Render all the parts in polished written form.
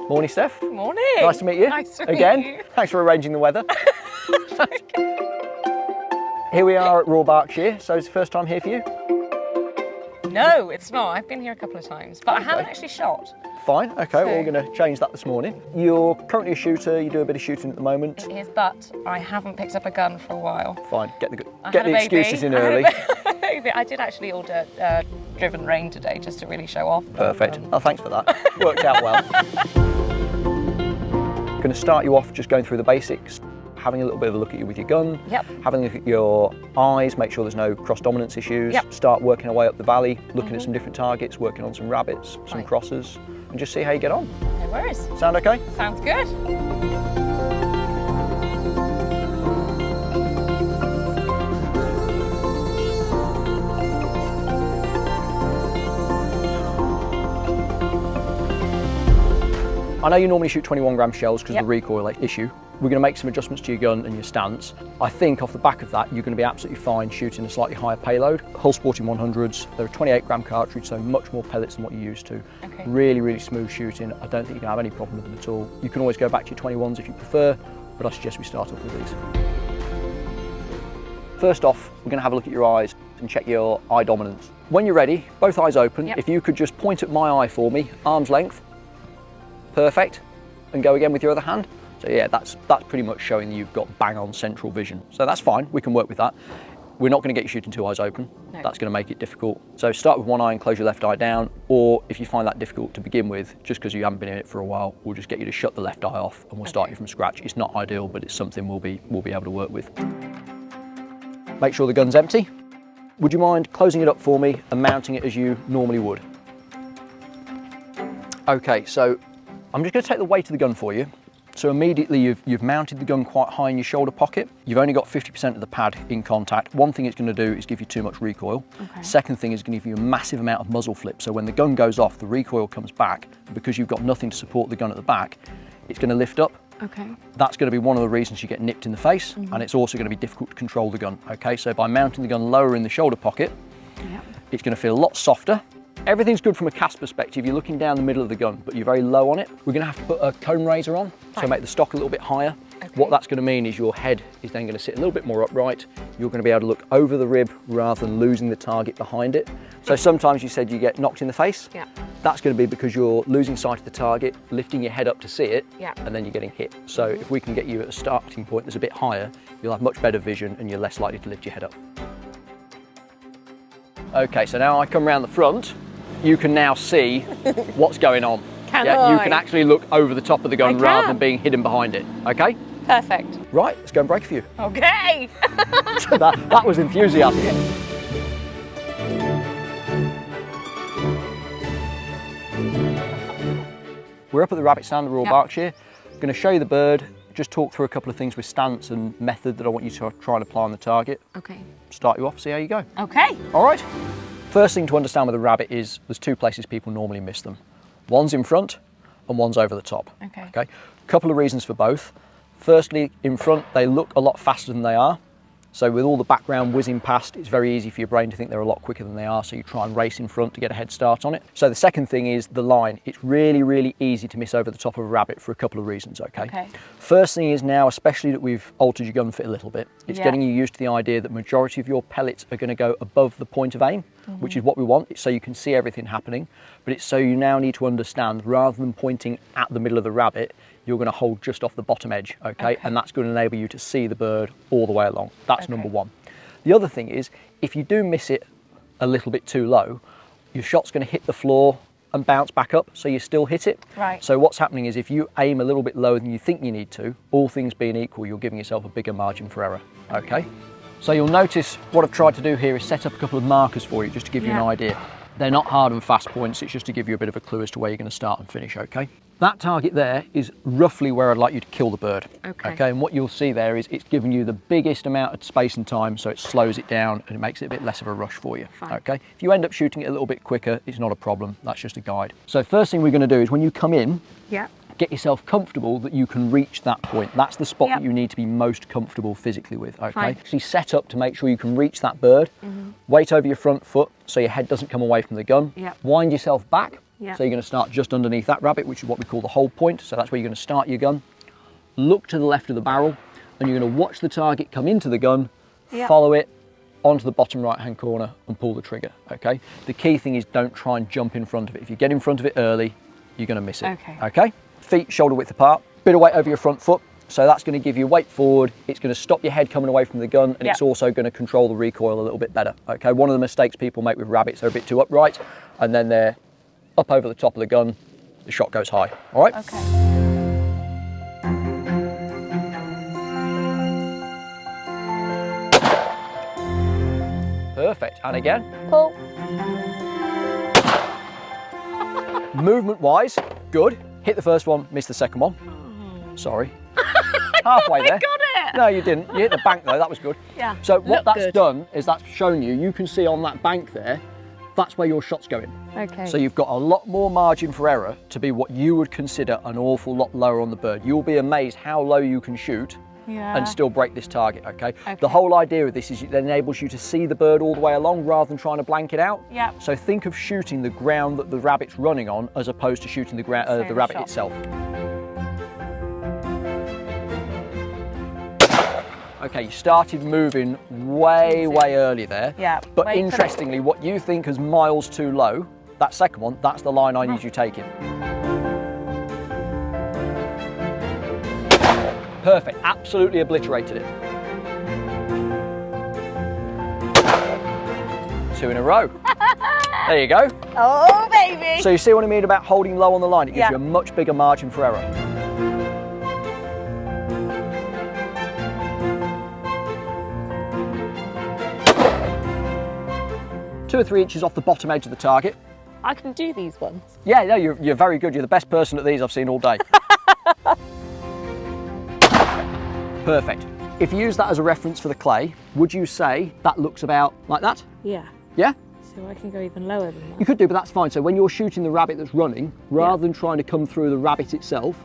Morning, Steph. Morning. Nice to meet you. Nice to again. meet you. Thanks for arranging the weather. Here we are at Royal Berkshire. So it's the first time here for you? No, it's not. I've been here a couple of times, but I haven't actually shot. Fine, okay, well, we're going to change that this morning. You're currently a shooter, you do a bit of shooting at the moment. It is, but I haven't picked up a gun for a while. Fine, get the excuses in early. I did actually order driven rain today just to really show off. Perfect. Oh, thanks for that. Worked out well. Going to start you off just going through the basics, having a little bit of a look at you with your gun, having a look at your eyes, make sure there's no cross-dominance issues, start working our way up the valley, looking at some different targets, working on some rabbits, some crosses, and just see how you get on. No worries. Sound okay? Sounds good. I know you normally shoot 21-gram shells because of the recoil issue. We're going to make some adjustments to your gun and your stance. I think off the back of that, you're going to be absolutely fine shooting a slightly higher payload. Hull Sporting 100s, they're a 28-gram cartridge, so much more pellets than what you're used to. Okay. Really, really smooth shooting. I don't think you're going to have any problem with them at all. You can always go back to your 21s if you prefer, but I suggest we start off with these. First off, we're going to have a look at your eyes and check your eye dominance. When you're ready, both eyes open. If you could just point at my eye for me, arm's length. Perfect. And go again with your other hand. So yeah, that's pretty much showing that you've got bang on central vision. So that's fine, we can work with that. We're not going to get you shooting two eyes open. No. That's going to make it difficult. So start with one eye and close your left eye down, or if you find that difficult to begin with, just because you haven't been in it for a while, we'll just get you to shut the left eye off and we'll start you from scratch. It's not ideal, but it's something we'll be able to work with. Make sure the gun's empty. Would you mind closing it up for me and mounting it as you normally would? Okay, so I'm just going to take the weight of the gun for you. So immediately you've mounted the gun quite high in your shoulder pocket. You've only got 50% of the pad in contact. One thing it's going to do is give you too much recoil. Okay. Second thing is going to give you a massive amount of muzzle flip. So when the gun goes off, the recoil comes back. Because you've got nothing to support the gun at the back, it's going to lift up. Okay. That's going to be one of the reasons you get nipped in the face, and it's also going to be difficult to control the gun. Okay, so by mounting the gun lower in the shoulder pocket, it's going to feel a lot softer. Everything's good from a cast perspective. You're looking down the middle of the gun, but you're very low on it. We're going to have to put a cone raiser on, so make the stock a little bit higher. Okay. What that's going to mean is your head is then going to sit a little bit more upright. You're going to be able to look over the rib rather than losing the target behind it. So sometimes you said you get knocked in the face. Yeah. That's going to be because you're losing sight of the target, lifting your head up to see it, and then you're getting hit. So if we can get you at a starting point that's a bit higher, you'll have much better vision and you're less likely to lift your head up. Okay, so now I come around the front. You can now see what's going on. You can actually look over the top of the gun rather than being hidden behind it, okay? Perfect. Right, let's go and break a few. Okay. So that was enthusiasm. We're up at the rabbit stand at Royal Berkshire. I'm going to show you the bird, just talk through a couple of things with stance and method that I want you to try and apply on the target. Okay. Start you off, see how you go. Okay. All right. First thing to understand with a rabbit is there's two places people normally miss them. One's in front and one's over the top. Okay. Couple of reasons for both. Firstly, in front, they look a lot faster than they are. So with all the background whizzing past, it's very easy for your brain to think they're a lot quicker than they are, so you try and race in front to get a head start on it. So the second thing is the line. It's really, really easy to miss over the top of a rabbit for a couple of reasons, okay? First thing is now, especially that we've altered your gun fit a little bit, it's getting you used to the idea that majority of your pellets are going to go above the point of aim, which is what we want. It's so you can see everything happening, but it's so you now need to understand, rather than pointing at the middle of the rabbit, you're going to hold just off the bottom edge, okay? And that's going to enable you to see the bird all the way along. That's number one. The other thing is, if you do miss it a little bit too low, your shot's going to hit the floor and bounce back up, so you still hit it. Right. So what's happening is if you aim a little bit lower than you think you need to, all things being equal, you're giving yourself a bigger margin for error, okay? So you'll notice what I've tried to do here is set up a couple of markers for you, just to give you an idea. They're not hard and fast points, it's just to give you a bit of a clue as to where you're going to start and finish, okay? That target there is roughly where I'd like you to kill the bird. Okay, and what you'll see there is it's giving you the biggest amount of space and time, so it slows it down and it makes it a bit less of a rush for you. Okay, if you end up shooting it a little bit quicker, it's not a problem, that's just a guide. So first thing we're going to do is when you come in, get yourself comfortable that you can reach that point. That's the spot that you need to be most comfortable physically with, okay? Fine. So you set up to make sure you can reach that bird, weight over your front foot so your head doesn't come away from the gun, wind yourself back, so you're going to start just underneath that rabbit, which is what we call the hold point, so that's where you're going to start your gun. Look to the left of the barrel, and you're going to watch the target come into the gun, follow it onto the bottom right hand corner and pull the trigger, okay? The key thing is don't try and jump in front of it. If you get in front of it early, you're going to miss it, okay? Feet shoulder width apart, bit of weight over your front foot, so that's going to give you weight forward, it's going to stop your head coming away from the gun, and it's also going to control the recoil a little bit better, okay? One of the mistakes people make with rabbits, they're a bit too upright, and then they're up over the top of the gun, the shot goes high, all right? Okay. Perfect, and again. Pull. Movement wise, good. Hit the first one, missed the second one. Sorry. Halfway there. I got it! No, you didn't. You hit the bank though, that was good. Yeah. So what that's done is that's shown you can see on that bank there, that's where your shot's going. Okay. So you've got a lot more margin for error to be what you would consider an awful lot lower on the bird. You'll be amazed how low you can shoot and still break this target, okay? The whole idea of this is it enables you to see the bird all the way along rather than trying to blank it out. So think of shooting the ground that the rabbit's running on as opposed to shooting the rabbit itself. Okay, you started moving way early there. But interestingly, what you think is miles too low, that second one, that's the line I need you taking. Perfect, absolutely obliterated it. 2 in a row. There you go. Oh, baby. So you see what I mean about holding low on the line? It gives you a much bigger margin for error. Two or 3 inches off the bottom edge of the target. I can do these ones. Yeah, no, you're very good. You're the best person at these I've seen all day. Perfect. If you use that as a reference for the clay, would you say that looks about like that? Yeah. Yeah? So I can go even lower than that. You could do, but that's fine. So when you're shooting the rabbit that's running, rather than trying to come through the rabbit itself,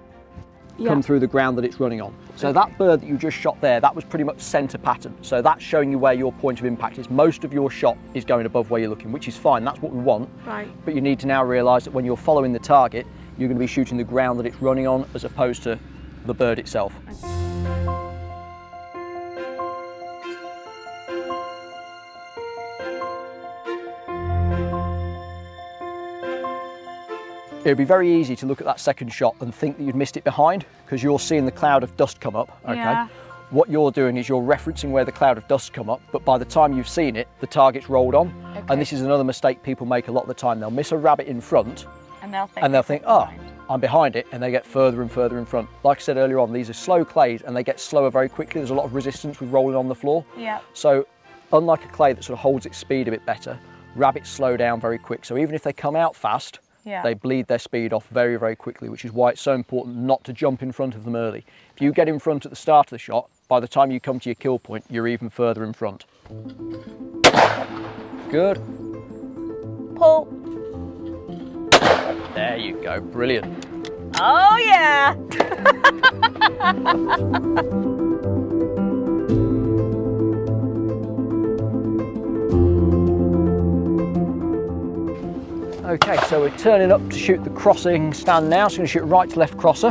come through the ground that it's running on. So that bird that you just shot there, that was pretty much centre pattern. So that's showing you where your point of impact is. Most of your shot is going above where you're looking, which is fine. That's what we want. Right. But you need to now realise that when you're following the target, you're going to be shooting the ground that it's running on as opposed to the bird itself. It would be very easy to look at that second shot and think that you'd missed it behind because you're seeing the cloud of dust come up, okay? Yeah. What you're doing is you're referencing where the cloud of dust come up, but by the time you've seen it, the target's rolled on. Okay. And this is another mistake people make a lot of the time. They'll miss a rabbit in front and they'll think oh, I'm behind it, and they get further and further in front. Like I said earlier on, these are slow clays and they get slower very quickly. There's a lot of resistance with rolling on the floor. Yeah. So unlike a clay that sort of holds its speed a bit better, rabbits slow down very quick. So even if they come out fast, they bleed their speed off very, very quickly, which is why it's so important not to jump in front of them early. If you get in front at the start of the shot, by the time you come to your kill point, you're even further in front. Good. Pull. There you go, brilliant. Oh yeah! Okay, so we're turning up to shoot the crossing stand now, so we're going to shoot right to left crosser.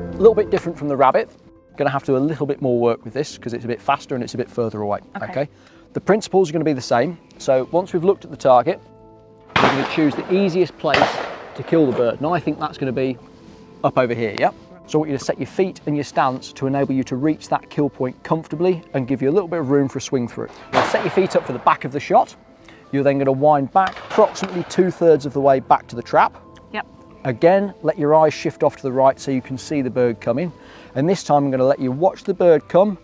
A little bit different from the rabbit. Going to have to do a little bit more work with this because it's a bit faster and it's a bit further away. Okay. The principles are going to be the same. So once we've looked at the target, we're going to choose the easiest place to kill the bird. Now I think that's going to be up over here, yeah? So I want you to set your feet and your stance to enable you to reach that kill point comfortably and give you a little bit of room for a swing through. Now set your feet up for the back of the shot. You're then going to wind back approximately 2/3 of the way back to the trap. Yep. Again, let your eyes shift off to the right so you can see the bird coming. And this time I'm going to let you watch the bird come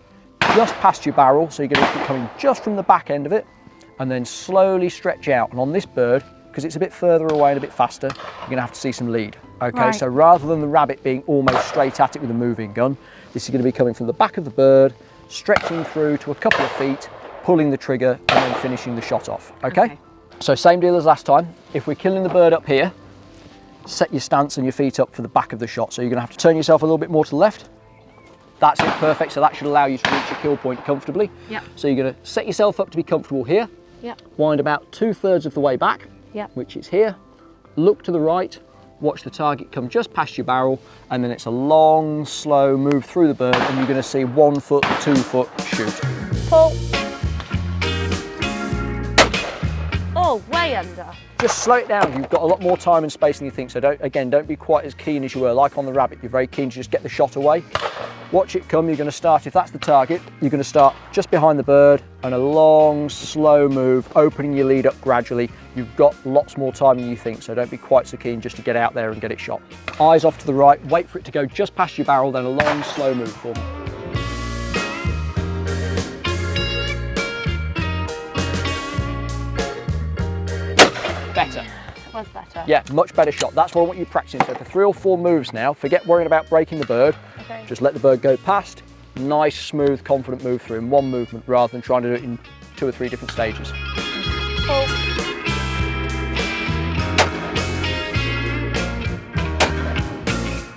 just past your barrel. So you're going to keep coming just from the back end of it and then slowly stretch out. And on this bird, because it's a bit further away and a bit faster, you're going to have to see some lead. Okay, so rather than the rabbit being almost straight at it with a moving gun, this is going to be coming from the back of the bird, stretching through to a couple of feet, pulling the trigger and then finishing the shot off. Okay? So same deal as last time. If we're killing the bird up here, set your stance and your feet up for the back of the shot. So you're going to have to turn yourself a little bit more to the left. That's it, perfect. So that should allow you to reach your kill point comfortably. Yep. So you're going to set yourself up to be comfortable here. Yep. Wind about 2/3 of the way back, yep. which is here. Look to the right, watch the target come just past your barrel, and then it's a long, slow move through the bird, and you're going to see 1 foot, 2 foot shoot. Pull. Oh, way under. Just slow it down. You've got a lot more time and space than you think. So don't be quite as keen as you were. Like on the rabbit, you're very keen to just get the shot away. Watch it come. You're going to start, if that's the target, you're going to start just behind the bird and a long, slow move, opening your lead up gradually. You've got lots more time than you think, so don't be quite so keen just to get out there and get it shot. Eyes off to the right, wait for it to go just past your barrel, then a long, slow move for me. Better. It was better. Yeah, much better shot. That's what I want you practicing. So for 3 or 4 moves now, forget worrying about breaking the bird. Okay. Just let the bird go past. Nice, smooth, confident move through in 1 movement rather than trying to do it in 2 or 3 different stages. Pull.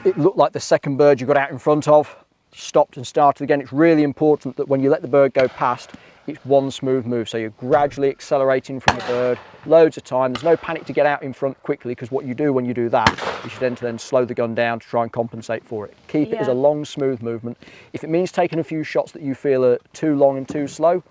It looked like the second bird you got out in front of stopped and started again. It's really important that when you let the bird go past, it's 1 smooth move. So you're gradually accelerating from the bird, loads of time. There's no panic to get out in front quickly, because what you do when you do that is you then slow the gun down to try and compensate for it. Keep it as a long, smooth movement. If it means taking a few shots that you feel are too long and too slow,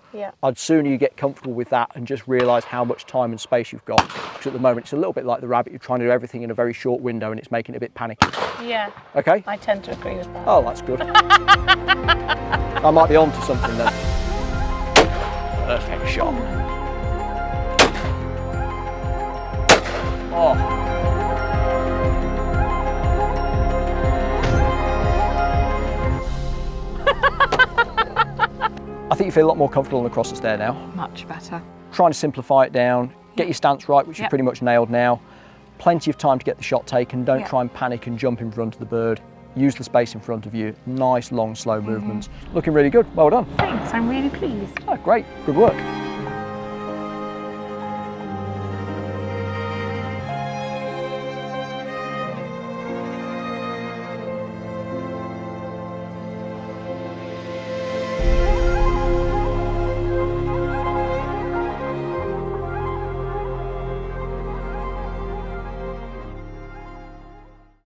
I'd sooner you get comfortable with that and just realise how much time and space you've got. Because at the moment it's a little bit like the rabbit. You're trying to do everything in a very short window and it's making it a bit panicky. Yeah. Okay? I tend to agree with that. Oh, that's good. I might be onto something then. Perfect shot. Oh. I think you feel a lot more comfortable on the crosses there now. Much better. Trying to simplify it down, get your stance right, which you've pretty much nailed now. Plenty of time to get the shot taken. Don't try and panic and jump in front of the bird. Use the space in front of you. Nice, long, slow movements. Looking really good. Well done. Thanks, I'm really pleased. Oh, great. Good work.